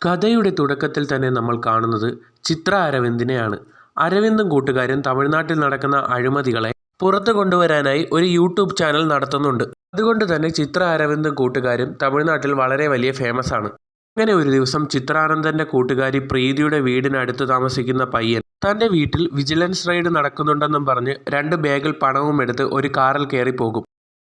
കഥയുടെ തുടക്കത്തിൽ തന്നെ നമ്മൾ കാണുന്നത് ചിത്ര അരവിന്ദിനെയാണ്. അരവിന്ദും കൂട്ടുകാരും തമിഴ്നാട്ടിൽ നടക്കുന്ന അഴിമതികളെ പുറത്തു കൊണ്ടുവരാനായി ഒരു യൂട്യൂബ് ചാനൽ നടത്തുന്നുണ്ട്. അതുകൊണ്ട് തന്നെ ചിത്ര അരവിന്ദും കൂട്ടുകാരും തമിഴ്നാട്ടിൽ വളരെ വലിയ ഫേമസ് ആണ്. അങ്ങനെ ഒരു ദിവസം ചിത്രാനന്ദന്റെ കൂട്ടുകാരി പ്രീതിയുടെ വീടിനടുത്ത് താമസിക്കുന്ന പയ്യൻ തന്റെ വീട്ടിൽ വിജിലൻസ് റെയ്ഡ് നടക്കുന്നുണ്ടെന്നും പറഞ്ഞ് 2 ബാഗിൽ പണവും എടുത്ത് ഒരു കാറിൽ കയറി പോകും.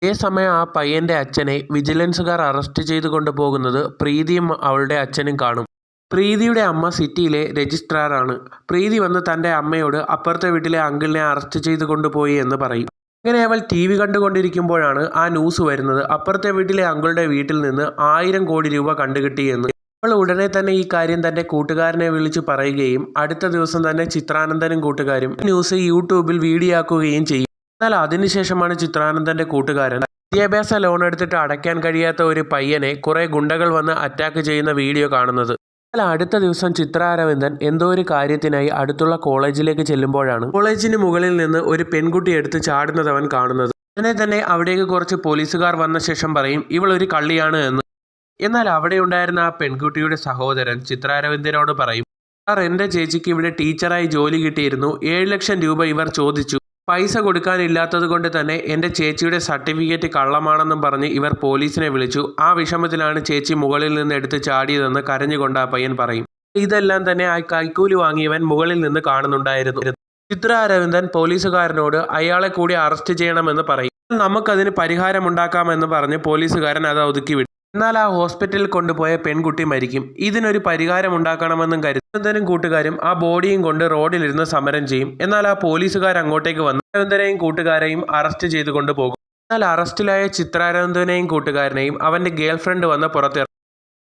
അതേസമയം ആ പയ്യന്റെ അച്ഛനെ വിജിലൻസുകാർ അറസ്റ്റ് ചെയ്തു കൊണ്ടുപോകുന്നത് പ്രീതിയും അവളുടെ അച്ഛനും കാണും. പ്രീതിയുടെ അമ്മ സിറ്റിയിലെ രജിസ്ട്രാറാണ്. പ്രീതി വന്ന് തൻ്റെ അമ്മയോട് അപ്പുറത്തെ വീട്ടിലെ അങ്കിളിനെ അറസ്റ്റ് ചെയ്തു കൊണ്ടുപോയി എന്ന് പറയും. അങ്ങനെ അവൾ TV കണ്ടുകൊണ്ടിരിക്കുമ്പോഴാണ് ആ ന്യൂസ് വരുന്നത്, അപ്പുറത്തെ വീട്ടിലെ അങ്കിളുടെ വീട്ടിൽ നിന്ന് 1000 കോടി രൂപ കണ്ടുകിട്ടിയെന്ന്. അവൾ ഉടനെ തന്നെ ഈ കാര്യം തൻ്റെ കൂട്ടുകാരനെ വിളിച്ചു പറയുകയും അടുത്ത ദിവസം തന്നെ ചിത്രാനന്ദനും കൂട്ടുകാരും ന്യൂസ് യൂട്യൂബിൽ വീഡിയോ ആക്കുകയും ചെയ്യും. എന്നാൽ അതിനുശേഷമാണ് ചിത്രാനന്ദന്റെ കൂട്ടുകാരൻ വിദ്യാഭ്യാസ ലോൺ എടുത്തിട്ട് അടയ്ക്കാൻ കഴിയാത്ത ഒരു പയ്യനെ കുറെ ഗുണ്ടകൾ വന്ന് അറ്റാക്ക് ചെയ്യുന്ന വീഡിയോ കാണുന്നത്. എന്നാൽ അടുത്ത ദിവസം ചിത്ര അരവിന്ദൻ എന്തോ ഒരു കാര്യത്തിനായി അടുത്തുള്ള കോളേജിലേക്ക് ചെല്ലുമ്പോഴാണ് കോളേജിന് മുകളിൽ നിന്ന് ഒരു പെൺകുട്ടി എടുത്ത് ചാടുന്നത് അവൻ കാണുന്നത്. ഉടനെ തന്നെ അവിടേക്ക് കുറച്ച് പോലീസുകാർ വന്ന ശേഷം പറയും ഇവൾ ഒരു കള്ളിയാണ് എന്ന്. എന്നാൽ അവിടെ ഉണ്ടായിരുന്ന ആ പെൺകുട്ടിയുടെ സഹോദരൻ ചിത്ര അരവിന്ദനോട് പറയും, സാർ, എൻ്റെ ചേച്ചിക്ക് ഇവിടെ ടീച്ചറായി ജോലി കിട്ടിയിരുന്നു, 7 ലക്ഷം രൂപ ഇവർ ചോദിച്ചു, പൈസ കൊടുക്കാനില്ലാത്തത് കൊണ്ട് തന്നെ എൻ്റെ ചേച്ചിയുടെ സർട്ടിഫിക്കറ്റ് കള്ളമാണെന്നും പറഞ്ഞ് ഇവർ പോലീസിനെ വിളിച്ചു. ആ വിഷമത്തിലാണ് ചേച്ചി മുകളിൽ നിന്ന് എടുത്ത് ചാടിയതെന്ന് കരഞ്ഞുകൊണ്ട് ആ പയ്യൻ പറയും. ഇതെല്ലാം തന്നെ ആ കൈക്കൂലി വാങ്ങിയവൻ മുകളിൽ നിന്ന് കാണുന്നുണ്ടായിരുന്നു. ചിത്ര അരവിന്ദൻ പോലീസുകാരനോട് അയാളെ കൂടി അറസ്റ്റ് ചെയ്യണമെന്ന് പറയും. നമുക്കതിന് പരിഹാരമുണ്ടാക്കാമെന്ന് പറഞ്ഞ് പോലീസുകാരൻ അത് ഒതുക്കി വിടും. എന്നാൽ ആ ഹോസ്പിറ്റലിൽ കൊണ്ടുപോയ പെൺകുട്ടി മരിക്കും. ഇതിനൊരു പരിഹാരം ഉണ്ടാക്കണമെന്നും അരവിന്ദനും കൂട്ടുകാരും ആ ബോഡിയും കൊണ്ട് റോഡിലിരുന്ന് സമരം ചെയ്യും. എന്നാൽ ആ പോലീസുകാർ അങ്ങോട്ടേക്ക് വന്ന് അരവിന്ദനെയും കൂട്ടുകാരെയും അറസ്റ്റ് ചെയ്തു കൊണ്ടുപോകും. എന്നാൽ അറസ്റ്റിലായ ചിത്ര അരവിന്ദനെയും കൂട്ടുകാരനെയും അവൻ്റെ ഗേൾഫ്രണ്ട് വന്ന് പുറത്തിറക്കും.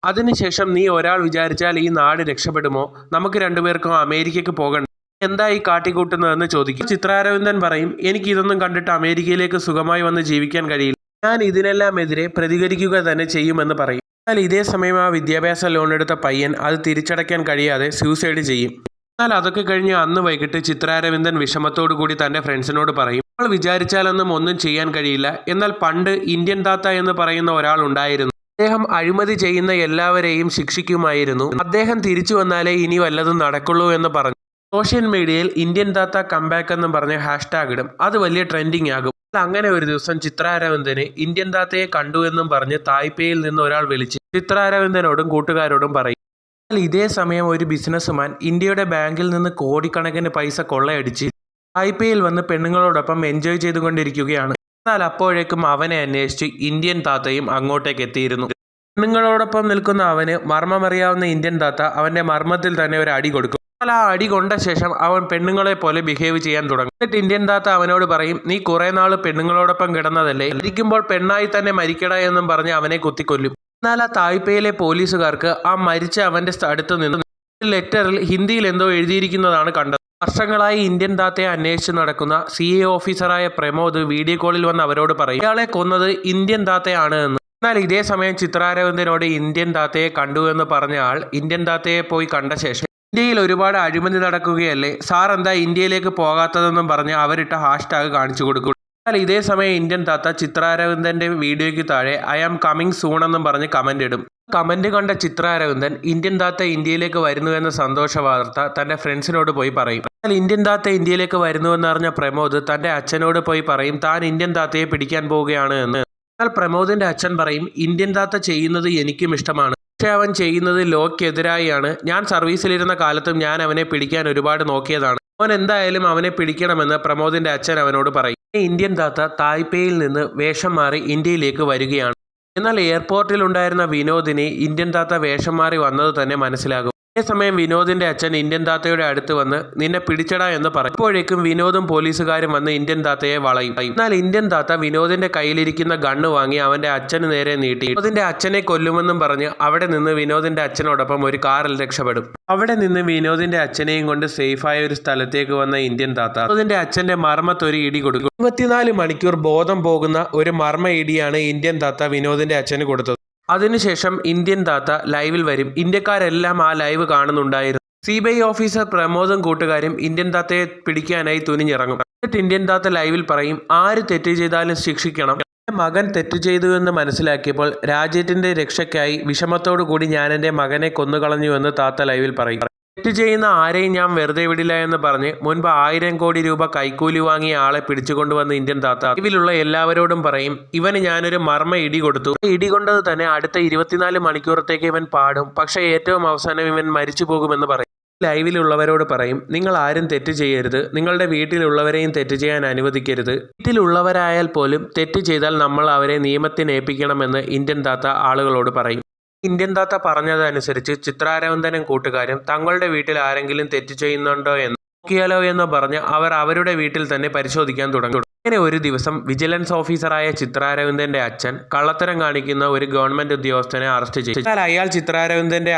അതിനുശേഷം നീ ഒരാൾ വിചാരിച്ചാൽ ഈ നാട് രക്ഷപ്പെടുമോ? നമുക്ക് 2 പേർക്കും അമേരിക്കയ്ക്ക് പോകണ്ട, എന്താ ഈ കാട്ടിക്കൂട്ടുന്നതെന്ന് ചോദിക്കും. ചിത്ര അരവിന്ദൻ പറയും, എനിക്ക് ഇതൊന്നും കണ്ടിട്ട് അമേരിക്കയിലേക്ക് സുഖമായി വന്ന് ജീവിക്കാൻ കഴിയില്ല, ഞാൻ ഇതിനെല്ലാം എതിരെ പ്രതികരിക്കുക തന്നെ ചെയ്യുമെന്ന് പറയും. എന്നാൽ ഇതേ സമയം ആ വിദ്യാഭ്യാസ ലോൺ എടുത്ത പയ്യൻ അത് തിരിച്ചടയ്ക്കാൻ കഴിയാതെ സൂസൈഡ് ചെയ്യും. എന്നാൽ അതൊക്കെ കഴിഞ്ഞ് അന്ന് വൈകിട്ട് ചിത്ര അരവിന്ദൻ വിഷമത്തോടു കൂടി തൻ്റെ ഫ്രണ്ട്സിനോട് പറയും, നമ്മൾ വിചാരിച്ചാലൊന്നും ഒന്നും ചെയ്യാൻ കഴിയില്ല, എന്നാൽ പണ്ട് ഇന്ത്യൻ താത്ത എന്ന് പറയുന്ന ഒരാൾ ഉണ്ടായിരുന്നു, അദ്ദേഹം അഴിമതി ചെയ്യുന്ന എല്ലാവരെയും ശിക്ഷിക്കുമായിരുന്നു, അദ്ദേഹം തിരിച്ചു വന്നാലേ ഇനി വല്ലതും നടക്കുള്ളൂ എന്ന് പറഞ്ഞു സോഷ്യൽ മീഡിയയിൽ ഇന്ത്യൻ താത്ത കംബാക്ക് എന്നും പറഞ്ഞ് ഹാഷ്ടാഗ് ഇടും. അത് വലിയ ട്രെൻഡിങ് ആകും. അങ്ങനെ ഒരു ദിവസം ചിത്ര അരവിന്ദന് ഇന്ത്യൻ താത്തയെ കണ്ടു എന്നും പറഞ്ഞ് തായ്പേയിൽ നിന്ന് ഒരാൾ വിളിച്ച് ചിത്ര അരവിന്ദനോടും കൂട്ടുകാരോടും പറയും. എന്നാൽ ഇതേ സമയം ഒരു ബിസിനസ്സുമാൻ ഇന്ത്യയുടെ ബാങ്കിൽ നിന്ന് കോടിക്കണക്കിന് പൈസ കൊള്ളയടിച്ച് തായ്പേയിൽ വന്ന് പെണ്ണുങ്ങളോടൊപ്പം എൻജോയ് ചെയ്തുകൊണ്ടിരിക്കുകയാണ്. എന്നാൽ അപ്പോഴേക്കും അവനെ അന്വേഷിച്ച് ഇന്ത്യൻ താത്തയും അങ്ങോട്ടേക്ക് എത്തിയിരുന്നു. പെണ്ണുങ്ങളോടൊപ്പം നിൽക്കുന്ന അവന് മർമ്മമറിയാവുന്ന ഇന്ത്യൻ താത്ത അവന്റെ മർമ്മത്തിൽ തന്നെ ഒരു അടി കൊടുക്കും. എന്നാൽ ആ അടി കൊണ്ട ശേഷം അവൻ പെണ്ണുങ്ങളെ പോലെ ബിഹേവ് ചെയ്യാൻ തുടങ്ങും. എന്നിട്ട് ഇന്ത്യൻ താത്ത അവനോട് പറയും, നീ കുറെ നാൾ പെണ്ണുങ്ങളോടൊപ്പം കിടന്നതല്ലേ, ഇരിക്കുമ്പോൾ പെണ്ണായി തന്നെ മരിക്കട എന്നും പറഞ്ഞ് അവനെ കുത്തിക്കൊല്ലും. എന്നാൽ ആ തായ്പേയിലെ പോലീസുകാർക്ക് ആ മരിച്ച അവന്റെ അടുത്ത് നിന്ന് ലെറ്ററിൽ ഹിന്ദിയിൽ എന്തോ എഴുതിയിരിക്കുന്നതാണ് കണ്ടത്. വർഷങ്ങളായി ഇന്ത്യൻ താത്തയെ അന്വേഷിച്ച് നടക്കുന്ന CA ഓഫീസറായ പ്രമോദ് വീഡിയോ കോളിൽ വന്ന് അവരോട് പറയും, ഇയാളെ കൊന്നത് ഇന്ത്യൻ താത്തയാണ് എന്ന്. എന്നാൽ ഇതേ സമയം ചിത്ര അരവിന്ദനോട് ഇന്ത്യൻ താത്തയെ കണ്ടു എന്ന് പറഞ്ഞ ആൾ ഇന്ത്യൻ താത്തയെ പോയി കണ്ട ശേഷം ഇന്ത്യയിൽ ഒരുപാട് അഴിമതി നടക്കുകയല്ലേ, സാർ എന്താ ഇന്ത്യയിലേക്ക് പോകാത്തതെന്നും പറഞ്ഞ് അവരിട്ട ഹാഷ്ടാഗ് കാണിച്ചു കൊടുക്കും. എന്നാൽ ഇതേ സമയം ഇന്ത്യൻ താത്ത ചിത്ര അരവിന്ദന്റെ വീഡിയോയ്ക്ക് താഴെ ഐ ആം കമ്മിങ് സൂൺ എന്നും പറഞ്ഞ് കമന്റ് ഇടും. കമന്റ് കണ്ട ചിത്ര അരവിന്ദൻ ഇന്ത്യൻ താത്ത ഇന്ത്യയിലേക്ക് വരുന്നുവെന്ന സന്തോഷ വാർത്ത തന്റെ ഫ്രണ്ട്സിനോട് പോയി പറയും. എന്നാൽ ഇന്ത്യൻ താത്ത ഇന്ത്യയിലേക്ക് വരുന്നുവെന്ന് അറിഞ്ഞ പ്രമോദ് തന്റെ അച്ഛനോട് പോയി പറയും താൻ ഇന്ത്യൻ താത്തയെ പിടിക്കാൻ പോവുകയാണ് എന്ന്. എന്നാൽ പ്രമോദിന്റെ അച്ഛൻ പറയും, ഇന്ത്യൻ താത്ത ചെയ്യുന്നത് എനിക്കും ഇഷ്ടമാണ്, പക്ഷെ അവൻ ചെയ്യുന്നത് ലോയ്ക്കെതിരായാണ്, ഞാൻ സർവീസിലിരുന്ന കാലത്തും ഞാൻ അവനെ പിടിക്കാൻ ഒരുപാട് നോക്കിയതാണ്, അവൻ എന്തായാലും അവനെ പിടിക്കണമെന്ന് പ്രമോദിന്റെ അച്ഛൻ അവനോട് പറയും. ഇന്ത്യൻ താത്ത തായ്പേയിൽ നിന്ന് വേഷം മാറി ഇന്ത്യയിലേക്ക് വരികയാണ്. എന്നാൽ എയർപോർട്ടിൽ ഉണ്ടായിരുന്ന വിനോദിനെ ഇന്ത്യൻ താത്ത വേഷം മാറി വന്നത് തന്നെ മനസ്സിലാകും. അതേസമയം വിനോദിന്റെ അച്ഛൻ ഇന്ത്യൻ താത്തയുടെ അടുത്ത് വന്ന് നിന്നെ പിടിച്ചടാ എന്ന് പറയും. അപ്പോഴേക്കും വിനോദും പോലീസുകാരും വന്ന് ഇന്ത്യൻ താത്തയെ വളയും. എന്നാൽ ഇന്ത്യൻ താത്ത വിനോദിന്റെ കയ്യിലിരിക്കുന്ന ഗണ്ണ് വാങ്ങി അവന്റെ അച്ഛന് നേരെ നീട്ടി വിനോദിന്റെ അച്ഛനെ കൊല്ലുമെന്നും പറഞ്ഞ് അവിടെ നിന്ന് വിനോദിന്റെ അച്ഛനോടൊപ്പം ഒരു കാറിൽ രക്ഷപ്പെടും. അവിടെ നിന്ന് വിനോദിന്റെ അച്ഛനെയും കൊണ്ട് സേഫായ ഒരു സ്ഥലത്തേക്ക് വന്ന ഇന്ത്യൻ താത്ത വിനോദിന്റെ അച്ഛന്റെ മർമ്മത്തൊരു ഇടി കൊടുക്കും. 24 മണിക്കൂർ ബോധം പോകുന്ന ഒരു മർമ്മ ഇടിയാണ് ഇന്ത്യൻ താത്ത വിനോദിന്റെ അച്ഛന് കൊടുത്തത്. അതിനുശേഷം ഇന്ത്യൻ താത്ത ലൈവിൽ വരും. ഇന്ത്യക്കാരെല്ലാം ആ ലൈവ് കാണുന്നുണ്ടായിരുന്നു. CBI ഓഫീസർ പ്രമോദും കൂട്ടുകാരും ഇന്ത്യൻ താത്തയെ പിടിക്കാനായി തുനിഞ്ഞിറങ്ങും. എന്നിട്ട് ഇന്ത്യൻ താത്ത ലൈവിൽ പറയും, ആര് തെറ്റ് ചെയ്താലും ശിക്ഷിക്കണം, മകൻ തെറ്റു ചെയ്തുവെന്ന് മനസ്സിലാക്കിയപ്പോൾ രാജ്യത്തിൻ്റെ രക്ഷയ്ക്കായി വിഷമത്തോടു കൂടി ഞാൻ എൻ്റെ മകനെ കൊന്നുകളഞ്ഞുവെന്ന് താത്ത ലൈവിൽ പറയും. തെറ്റ് ചെയ്യുന്ന ആരെയും ഞാൻ വെറുതെ വിടില്ല എന്ന് പറഞ്ഞ് മുൻപ് 1000 കോടി രൂപ കൈക്കൂലി വാങ്ങിയ ആളെ പിടിച്ചുകൊണ്ടുവന്ന ഇന്ത്യൻ താത്ത ലൈവിലുള്ള എല്ലാവരോടും പറയും, ഇവന് ഞാനൊരു മർമ്മ ഇടി കൊടുത്തു. ഇടി കൊണ്ടത് തന്നെ അടുത്ത 24 മണിക്കൂറത്തേക്ക് ഇവൻ പാടും, പക്ഷേ ഏറ്റവും അവസാനം ഇവൻ മരിച്ചു പോകുമെന്ന് പറയും. ലൈവിലുള്ളവരോട് പറയും, നിങ്ങൾ ആരും തെറ്റ് ചെയ്യരുത്, നിങ്ങളുടെ വീട്ടിലുള്ളവരെയും തെറ്റ് ചെയ്യാൻ അനുവദിക്കരുത്. വീട്ടിലുള്ളവരായാൽ പോലും തെറ്റ് ചെയ്താൽ നമ്മൾ അവരെ നിയമത്തിന് ഏൽപ്പിക്കണമെന്ന് ഇന്ത്യൻ താത്ത ആളുകളോട് പറയും. ഇന്ത്യൻ താത്ത പറഞ്ഞതനുസരിച്ച് ചിത്ര അരവിന്ദനും കൂട്ടുകാരും തങ്ങളുടെ വീട്ടിൽ ആരെങ്കിലും തെറ്റ് ചെയ്യുന്നുണ്ടോ എന്ന് നോക്കിയാലോ എന്ന് പറഞ്ഞ് അവർ അവരുടെ വീട്ടിൽ തന്നെ പരിശോധിക്കാൻ തുടങ്ങി. അങ്ങനെ ഒരു ദിവസം വിജിലൻസ് ഓഫീസറായ ചിത്ര അരവിന്ദന്റെ അച്ഛൻ കള്ളത്തരം കാണിക്കുന്ന ഒരു ഗവൺമെന്റ് ഉദ്യോഗസ്ഥനെ അറസ്റ്റ് ചെയ്തു. എന്നാൽ അയാൾ ചിത്ര അരവിന്ദന്റെ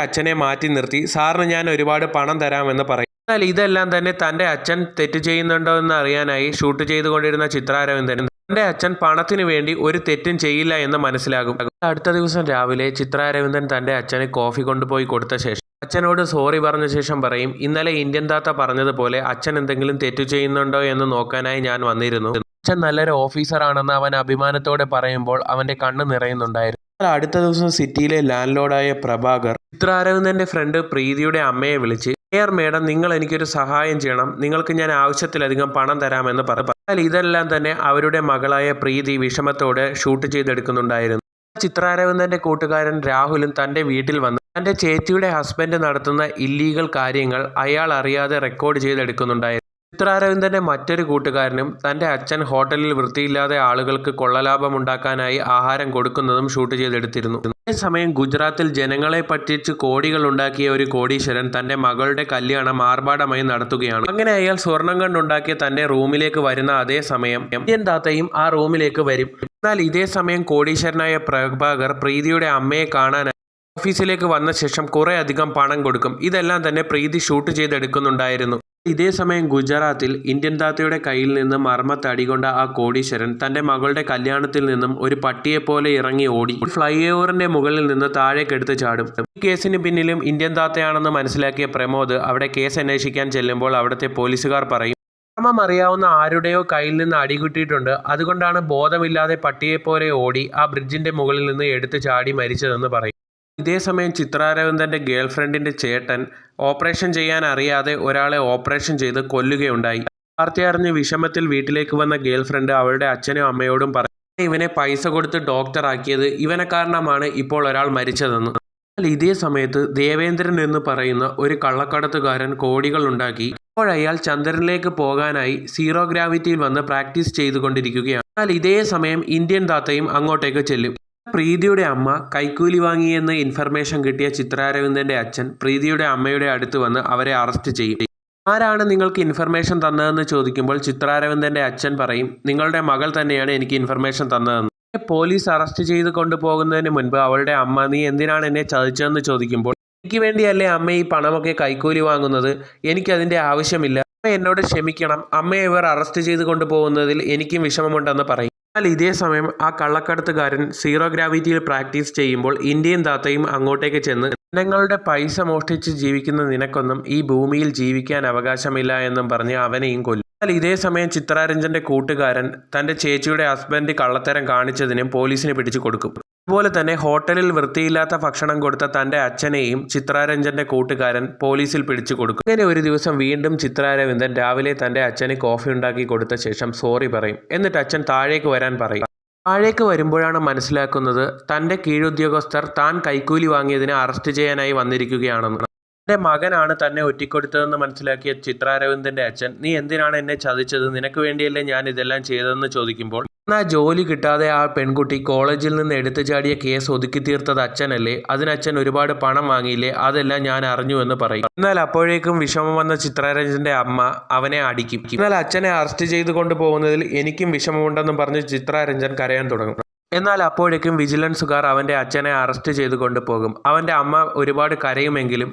അച്ഛനെ മാറ്റി നിർത്തി സാറിന് ഞാൻ ഒരുപാട് പണം തരാമെന്ന് പറയും. എന്നാൽ ഇതെല്ലാം തന്നെ തൻ്റെ അച്ഛൻ തെറ്റ് ചെയ്യുന്നുണ്ടോ എന്ന് അറിയാനായി ഷൂട്ട് ചെയ്തുകൊണ്ടിരുന്ന ചിത്ര അരവിന്ദൻ തൻ്റെ അച്ഛൻ പണത്തിനു വേണ്ടി ഒരു തെറ്റും ചെയ്യില്ല എന്ന് മനസ്സിലാകും. അടുത്ത ദിവസം രാവിലെ ചിത്ര അരവിന്ദൻ തൻ്റെ അച്ഛന് കോഫി കൊണ്ടുപോയി കൊടുത്ത ശേഷം അച്ഛനോട് സോറി പറഞ്ഞ ശേഷം പറയും, ഇന്നലെ ഇന്ത്യൻ താത്ത പറഞ്ഞതുപോലെ അച്ഛൻ എന്തെങ്കിലും തെറ്റു ചെയ്യുന്നുണ്ടോ എന്ന് നോക്കാനായി ഞാൻ വന്നിരുന്നു. അച്ഛൻ നല്ലൊരു ഓഫീസറാണെന്ന് അവൻ അഭിമാനത്തോടെ പറയുമ്പോൾ അവൻ്റെ കണ്ണ് നിറയുന്നുണ്ടായിരുന്നു. അടുത്ത ദിവസം സിറ്റിയിലെ ലാൻഡ് ലോർഡായ പ്രഭാകർ ചിത്ര അരവിന്ദന്റെ ഫ്രണ്ട് പ്രീതിയുടെ അമ്മയെ വിളിച്ച്, മേഡം നിങ്ങൾ എനിക്കൊരു സഹായം ചെയ്യണം, നിങ്ങൾക്ക് ഞാൻ ആവശ്യത്തിലധികം പണം തരാമെന്ന് പറഞ്ഞു. എന്നാൽ ഇതെല്ലാം തന്നെ അവരുടെ മകളായ പ്രീതി വിഷമത്തോടെ ഷൂട്ട് ചെയ്തെടുക്കുന്നുണ്ടായിരുന്നു. ചിത്ര അരവിന്ദന്റെ കൂട്ടുകാരൻ രാഹുലും തൻ്റെ വീട്ടിൽ വന്ന് തൻ്റെ ചേച്ചിയുടെ ഹസ്ബൻഡ് നടത്തുന്ന ഇല്ലീഗൽ കാര്യങ്ങൾ അയാൾ അറിയാതെ റെക്കോർഡ് ചെയ്തെടുക്കുന്നുണ്ടായിരുന്നു. ചിത്ര അരവിന്ദന്റെ മറ്റൊരു കൂട്ടുകാരനും തൻ്റെ അച്ഛൻ ഹോട്ടലിൽ വൃത്തിയില്ലാതെ ആളുകൾക്ക് കൊള്ളലാഭമുണ്ടാക്കാനായി ആഹാരം കൊടുക്കുന്നതും ഷൂട്ട് ചെയ്തെടുത്തിരുന്നു. അതേസമയം ഗുജറാത്തിൽ ജനങ്ങളെ പറ്റിച്ച് കോടികൾ ഉണ്ടാക്കിയ ഒരു കോടീശ്വരൻ തൻ്റെ മകളുടെ കല്യാണം ആർഭാടമായി നടത്തുകയാണ്. അങ്ങനെ അയാൾ സ്വർണം കൊണ്ടുണ്ടാക്കിയ തൻ്റെ റൂമിലേക്ക് വരുന്ന അതേ സമയം ഇന്ത്യൻ താത്തയും ആ റൂമിലേക്ക് വരും. എന്നാൽ ഇതേ സമയം കോടീശ്വരനായ പ്രഭാകർ പ്രീതിയുടെ അമ്മയെ കാണാൻ ഓഫീസിലേക്ക് വന്ന ശേഷം കുറേ അധികം പണം കൊടുക്കും. ഇതെല്ലാം തന്നെ പ്രീതി ഷൂട്ട് ചെയ്തെടുക്കുന്നുണ്ടായിരുന്നു. ഇതേ സമയം ഗുജറാത്തിൽ ഇന്ത്യൻ താത്തയുടെ കയ്യിൽ നിന്ന് മർമ്മത്തടികൊണ്ട ആ കോടീശ്വരൻ തൻ്റെ മകളുടെ കല്യാണത്തിൽ നിന്നും ഒരു പട്ടിയെപ്പോലെ ഇറങ്ങി ഓടി ഫ്ലൈ ഓവറിന്റെ മുകളിൽ നിന്ന് താഴേക്കെടുത്ത് ചാടും. ഈ കേസിന് പിന്നിലും ഇന്ത്യൻ താത്തയാണെന്ന് മനസ്സിലാക്കിയ പ്രമോദ് അവിടെ കേസ് അന്വേഷിക്കാൻ ചെല്ലുമ്പോൾ അവിടുത്തെ പോലീസുകാർ പറയും, മർമ്മം അറിയാവുന്ന ആരുടെയോ കയ്യിൽ നിന്ന് അടികിട്ടിയിട്ടുണ്ട്, അതുകൊണ്ടാണ് ബോധമില്ലാതെ പട്ടിയെപ്പോലെ ഓടി ആ ബ്രിഡ്ജിന്റെ മുകളിൽ നിന്ന് എടുത്ത് ചാടി മരിച്ചതെന്ന് പറയും. ഇതേസമയം ചിത്ര അരവിന്ദന്റെ ഗേൾഫ്രണ്ടിന്റെ ചേട്ടൻ ഓപ്പറേഷൻ ചെയ്യാൻ അറിയാതെ ഒരാളെ ഓപ്പറേഷൻ ചെയ്ത് കൊല്ലുകയുണ്ടായി. വാർത്തയറിഞ്ഞ് വിഷമത്തിൽ വീട്ടിലേക്ക് വന്ന ഗേൾഫ്രണ്ട് അവളുടെ അച്ഛനും അമ്മയോടും പറഞ്ഞു, ഇവനെ പൈസ കൊടുത്ത് ഡോക്ടറാക്കിയത് ഇവനെ കാരണമാണ് ഇപ്പോൾ ഒരാൾ മരിച്ചതെന്ന്. എന്നാൽ ഇതേ സമയത്ത് ദേവേന്ദ്രൻ എന്ന് പറയുന്ന ഒരു കള്ളക്കടത്തുകാരൻ കോടികൾ ഉണ്ടാക്കി അയാൾ ചന്ദ്രനിലേക്ക് പോകാനായി സീറോ ഗ്രാവിറ്റിയിൽ വന്ന് പ്രാക്ടീസ് ചെയ്തുകൊണ്ടിരിക്കുകയാണ്. എന്നാൽ ഇതേ സമയം ഇന്ത്യൻ താത്തയും അങ്ങോട്ടേക്ക് ചെല്ലും. പ്രീതിയുടെ അമ്മ കൈക്കൂലി വാങ്ങിയെന്ന് ഇൻഫർമേഷൻ കിട്ടിയ ചിത്ര അരവിന്ദന്റെ അച്ഛൻ പ്രീതിയുടെ അമ്മയുടെ അടുത്ത് വന്ന് അവരെ അറസ്റ്റ് ചെയ്യും. ആരാണ് നിങ്ങൾക്ക് ഇൻഫർമേഷൻ തന്നതെന്ന് ചോദിക്കുമ്പോൾ ചിത്ര അരവിന്ദന്റെ അച്ഛൻ പറയും, നിങ്ങളുടെ മകൾ തന്നെയാണ് എനിക്ക് ഇൻഫർമേഷൻ തന്നതെന്ന്. പോലീസ് അറസ്റ്റ് ചെയ്ത് കൊണ്ടുപോകുന്നതിന് മുൻപ് അവളുടെ അമ്മ, നീ എന്തിനാണ് എന്നെ ചതിച്ചതെന്ന് ചോദിക്കുമ്പോൾ, എനിക്ക് വേണ്ടിയല്ലേ അമ്മ ഈ പണമൊക്കെ കൈക്കൂലി വാങ്ങുന്നത്, എനിക്കതിൻ്റെ ആവശ്യമില്ല, അമ്മ എന്നോട് ക്ഷമിക്കണം, അമ്മയെ ഇവർ അറസ്റ്റ് ചെയ്ത് കൊണ്ടുപോകുന്നതിൽ എനിക്കും വിഷമമുണ്ടെന്ന് പറയും. എന്നാൽ ഇതേ സമയം ആ കള്ളക്കടത്തുകാരൻ സീറോ ഗ്രാവിറ്റിയിൽ പ്രാക്ടീസ് ചെയ്യുമ്പോൾ ഇന്ത്യൻ താത്തയും അങ്ങോട്ടേക്ക് ചെന്ന്, ജനങ്ങളുടെ പൈസ മോഷ്ടിച്ച് ജീവിക്കുന്ന നിനക്കൊന്നും ഈ ഭൂമിയിൽ ജീവിക്കാൻ അവകാശമില്ല എന്നും പറഞ്ഞ് അവനെയും കൊല്ലും. എന്നാൽ ഇതേ സമയം ചിത്രരഞ്ജന്റെ കൂട്ടുകാരൻ തൻ്റെ ചേച്ചിയുടെ ഹസ്ബൻഡ് കള്ളത്തരം കാണിച്ചതിനും പോലീസിന് പിടിച്ചു കൊടുക്കും. അതുപോലെ തന്നെ ഹോട്ടലിൽ വൃത്തിയില്ലാത്ത ഭക്ഷണം കൊടുത്ത തൻ്റെ അച്ഛനെയും ചിത്രരഞ്ജന്റെ കൂട്ടുകാരൻ പോലീസിൽ പിടിച്ചു കൊടുക്കും. അങ്ങനെ ഒരു ദിവസം വീണ്ടും ചിത്ര അരവിന്ദൻ രാവിലെ തൻ്റെ അച്ഛന് കോഫി ഉണ്ടാക്കി കൊടുത്ത ശേഷം സോറി പറയും. എന്നിട്ട് അച്ഛൻ താഴേക്ക് വരാൻ പറയും. താഴേക്ക് വരുമ്പോഴാണ് മനസ്സിലാക്കുന്നത് തൻ്റെ കീഴുദ്യോഗസ്ഥർ താൻ കൈക്കൂലി വാങ്ങിയതിന് അറസ്റ്റ് ചെയ്യാനായി വന്നിരിക്കുകയാണെന്ന്. എൻ്റെ മകനാണ് തന്നെ ഒറ്റിക്കൊടുത്തതെന്ന് മനസ്സിലാക്കിയ ചിത്ര അരവിന്ദന്റെ അച്ഛൻ, നീ എന്തിനാണ് എന്നെ ചതിച്ചത്, നിനക്ക് വേണ്ടിയല്ലേ ഞാൻ ഇതെല്ലാം ചെയ്തതെന്ന് ചോദിക്കുമ്പോൾ, എന്നാൽ ജോലി കിട്ടാതെ ആ പെൺകുട്ടി കോളേജിൽ നിന്ന് എടുത്തു ചാടിയ കേസ് ഒതുക്കി തീർത്തത് അച്ഛനല്ലേ, അതിനച്ഛൻ ഒരുപാട് പണം വാങ്ങിയില്ലേ, അതെല്ലാം ഞാൻ അറിഞ്ഞു എന്ന് പറയും. എന്നാൽ അപ്പോഴേക്കും വിഷമം വന്ന ചിത്രരഞ്ജന്റെ അമ്മ അവനെ അടിക്കും. എന്നാൽ അച്ഛനെ അറസ്റ്റ് ചെയ്ത് കൊണ്ടുപോകുന്നതിൽ എനിക്കും വിഷമമുണ്ടെന്നും പറഞ്ഞ് ചിത്രരഞ്ജൻ കരയാൻ തുടങ്ങും. എന്നാൽ അപ്പോഴേക്കും വിജിലൻസുകാർ അവൻ്റെ അച്ഛനെ അറസ്റ്റ് ചെയ്ത് കൊണ്ടുപോകും. അവൻ്റെ അമ്മ ഒരുപാട് കരയുമെങ്കിലും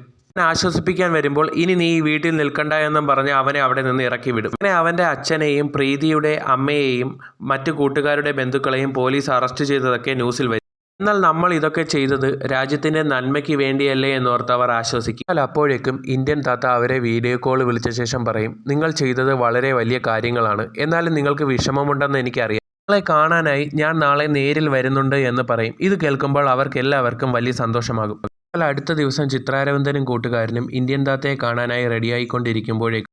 ആശ്വസിപ്പിക്കാൻ വരുമ്പോൾ, ഇനി നീ ഈ വീട്ടിൽ നിൽക്കണ്ട എന്നും പറഞ്ഞ് അവനെ അവിടെ നിന്ന് ഇറക്കി വിടും. അങ്ങനെ അവൻ്റെ അച്ഛനെയും പ്രീതിയുടെ അമ്മയെയും മറ്റു കൂട്ടുകാരുടെ ബന്ധുക്കളെയും പോലീസ് അറസ്റ്റ് ചെയ്തതൊക്കെ ന്യൂസിൽ വരും. എന്നാൽ നമ്മൾ ഇതൊക്കെ ചെയ്തത് രാജ്യത്തിൻ്റെ നന്മയ്ക്ക് വേണ്ടിയല്ലേ എന്നോർത്ത് അവർ ആശ്വസിക്കും. എന്നാൽ അപ്പോഴേക്കും ഇന്ത്യൻ താത്ത അവരെ വീഡിയോ കോൾ വിളിച്ച ശേഷം പറയും, നിങ്ങൾ ചെയ്തത് വളരെ വലിയ കാര്യങ്ങളാണ്, എന്നാലും നിങ്ങൾക്ക് വിഷമമുണ്ടെന്ന് എനിക്കറിയാം, നിങ്ങളെ കാണാനായി ഞാൻ നാളെ നേരിൽ വരുന്നുണ്ട് എന്ന് പറയും. ഇത് കേൾക്കുമ്പോൾ അവർക്കെല്ലാവർക്കും വലിയ സന്തോഷമാകും. എന്നാൽ അടുത്ത ദിവസം ചിത്ര അരവിന്ദനും കൂട്ടുകാരനും ഇന്ത്യൻ താത്തയെ കാണാനായി റെഡിയായിക്കൊണ്ടിരിക്കുമ്പോഴേക്കും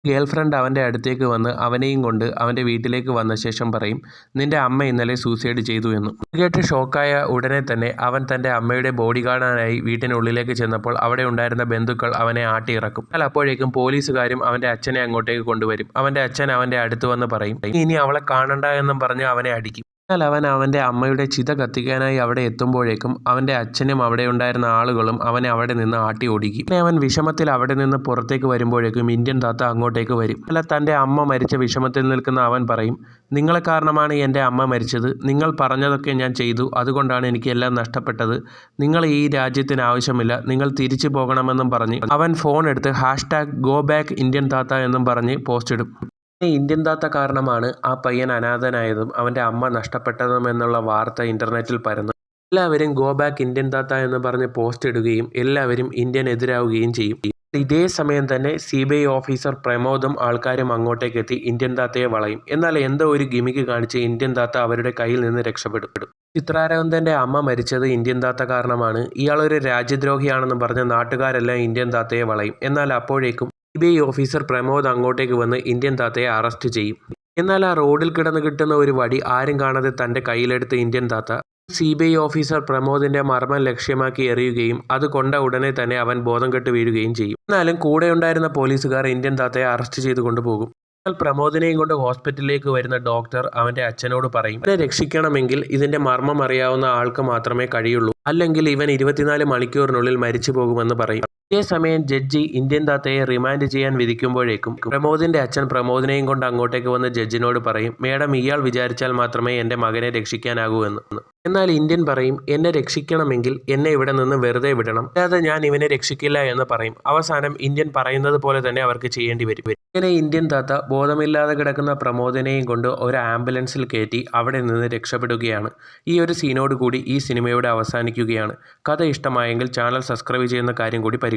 ഗേൾഫ്രണ്ട് അവൻ്റെ അടുത്തേക്ക് വന്ന് അവനെയും കൊണ്ട് അവൻ്റെ വീട്ടിലേക്ക് വന്ന ശേഷം പറയും, നിന്റെ അമ്മ ഇന്നലെ സൂസൈഡ് ചെയ്തു എന്ന്. ഇത് കേട്ട് ഷോക്കായ ഉടനെ തന്നെ അവൻ തൻ്റെ അമ്മയുടെ ബോഡി കാണാനായി വീട്ടിനുള്ളിലേക്ക് ചെന്നപ്പോൾ അവിടെ ഉണ്ടായിരുന്ന ബന്ധുക്കൾ അവനെ ആട്ടിയിറക്കും. എന്നാൽ അപ്പോഴേക്കും പോലീസുകാരും അവൻ്റെ അച്ഛനെ അങ്ങോട്ടേക്ക് കൊണ്ടുവരും. അവൻ്റെ അച്ഛൻ അവൻ്റെ അടുത്ത് വന്ന് പറയും, ഇനി അവളെ കാണണ്ട എന്നും പറഞ്ഞ് അവനെ അടിക്കും. എന്നാൽ അവൻ അവൻ്റെ അമ്മയുടെ ചിത കത്തിക്കാനായി അവിടെ എത്തുമ്പോഴേക്കും അവൻ്റെ അച്ഛനും അവിടെ ഉണ്ടായിരുന്ന ആളുകളും അവനെ അവിടെ നിന്ന് ആട്ടി ഓടിക്കും. പിന്നെ അവൻ വിഷമത്തിൽ അവിടെ നിന്ന് പുറത്തേക്ക് വരുമ്പോഴേക്കും ഇന്ത്യൻ താത്ത അങ്ങോട്ടേക്ക് വരും. അല്ല, തൻ്റെ അമ്മ മരിച്ച വിഷമത്തിൽ നിൽക്കുന്ന അവൻ പറയും, നിങ്ങളെ കാരണമാണ് എൻ്റെ അമ്മ മരിച്ചത്. നിങ്ങൾ പറഞ്ഞതൊക്കെ ഞാൻ ചെയ്തു, അതുകൊണ്ടാണ് എനിക്ക് എല്ലാം നഷ്ടപ്പെട്ടത്. നിങ്ങൾ ഈ രാജ്യത്തിന് ആവശ്യമില്ല, നിങ്ങൾ തിരിച്ചു പോകണമെന്നും പറഞ്ഞ് അവൻ ഫോൺ എടുത്ത് #ഗോ ബാക്ക് ഇന്ത്യൻ താത്ത എന്നും പറഞ്ഞ് പോസ്റ്റ് ഇടും. ഇന്ത്യൻ താത്ത കാരണമാണ് ആ പയ്യൻ അനാഥനായതും അവൻ്റെ അമ്മ നഷ്ടപ്പെട്ടതും എന്നുള്ള വാർത്ത ഇൻ്റർനെറ്റിൽ പരന്നു. എല്ലാവരും ഗോ ബാക്ക് ഇന്ത്യൻ താത്ത എന്ന് പറഞ്ഞ് പോസ്റ്റ് ഇടുകയും എല്ലാവരും ഇന്ത്യനെതിരാവുകയും ചെയ്യും. ഇതേ സമയം തന്നെ CBI ഓഫീസർ പ്രമോദും ആൾക്കാരും അങ്ങോട്ടേക്ക് എത്തി ഇന്ത്യൻ താത്തയെ വളയും. എന്നാൽ എന്തോ ഒരു ഗിമിക്ക് കാണിച്ച് ഇന്ത്യൻ താത്ത അവരുടെ കയ്യിൽ നിന്ന് രക്ഷപ്പെടും. ചിത്ര അരവിന്ദൻ്റെ അമ്മ മരിച്ചത് ഇന്ത്യൻ താത്ത കാരണമാണ്, ഇയാളൊരു രാജ്യദ്രോഹിയാണെന്ന് പറഞ്ഞ് നാട്ടുകാരെല്ലാം ഇന്ത്യൻ താത്തയെ വളയും. എന്നാൽ അപ്പോഴേക്കും CBI ഓഫീസർ പ്രമോദ് അങ്ങോട്ടേക്ക് വന്ന് ഇന്ത്യൻ താത്തയെ അറസ്റ്റ് ചെയ്യും. എന്നാൽ ആ റോഡിൽ കിടന്ന് കിട്ടുന്ന ഒരു വടി ആരും കാണാതെ തൻ്റെ കയ്യിലെടുത്ത് ഇന്ത്യൻ താത്ത CBI ഓഫീസർ പ്രമോദിൻ്റെ മർമ്മം ലക്ഷ്യമാക്കി എറിയുകയും അത് കൊണ്ട ഉടനെ തന്നെ അവൻ ബോധം കെട്ട് വീഴുകയും ചെയ്യും. എന്നാലും കൂടെയുണ്ടായിരുന്ന പോലീസുകാർ ഇന്ത്യൻ താത്തയെ അറസ്റ്റ് ചെയ്ത് കൊണ്ടുപോകും. എന്നാൽ പ്രമോദിനെയും കൊണ്ട് ഹോസ്പിറ്റലിലേക്ക് വരുന്ന ഡോക്ടർ അവൻ്റെ അച്ഛനോട് പറയും, ഇവനെ രക്ഷിക്കണമെങ്കിൽ ഇതിൻ്റെ മർമ്മം അറിയാവുന്ന ആൾക്ക് മാത്രമേ കഴിയുള്ളൂ, അല്ലെങ്കിൽ ഇവൻ 24 മണിക്കൂറിനുള്ളിൽ മരിച്ചു പോകുമെന്ന് പറയും. അതേസമയം ജഡ്ജി ഇന്ത്യൻ താത്തയെ റിമാൻഡ് ചെയ്യാൻ വിധിക്കുമ്പോഴേക്കും പ്രമോദിൻ്റെ അച്ഛൻ പ്രമോദിനെയും കൊണ്ട് അങ്ങോട്ടേക്ക് വന്ന് ജഡ്ജിനോട് പറയും, മേഡം, ഇയാൾ വിചാരിച്ചാൽ മാത്രമേ എൻ്റെ മകനെ രക്ഷിക്കാനാകൂ എന്ന്. എന്നാൽ ഇന്ത്യൻ പറയും, എന്നെ രക്ഷിക്കണമെങ്കിൽ എന്നെ ഇവിടെ നിന്ന് വെറുതെ വിടണം, അല്ലാതെ ഞാൻ ഇവനെ രക്ഷിക്കില്ല എന്ന് പറയും. അവസാനം ഇന്ത്യൻ പറയുന്നത് പോലെ തന്നെ അവർക്ക് ചെയ്യേണ്ടി വരും. ഇങ്ങനെ ഇന്ത്യൻ താത്ത ബോധമില്ലാതെ കിടക്കുന്ന പ്രമോദിനെയും കൊണ്ട് ഒരു ആംബുലൻസിൽ കയറ്റി അവിടെ നിന്ന് രക്ഷപ്പെടുകയാണ്. ഈ ഒരു സീനോട് കൂടി ഈ സിനിമയുടെ അവസാനിക്കുകയാണ്. കഥ ഇഷ്ടമായെങ്കിൽ ചാനൽ സബ്സ്ക്രൈബ് ചെയ്യുന്ന കാര്യം കൂടി പരിഗണിക്കുക.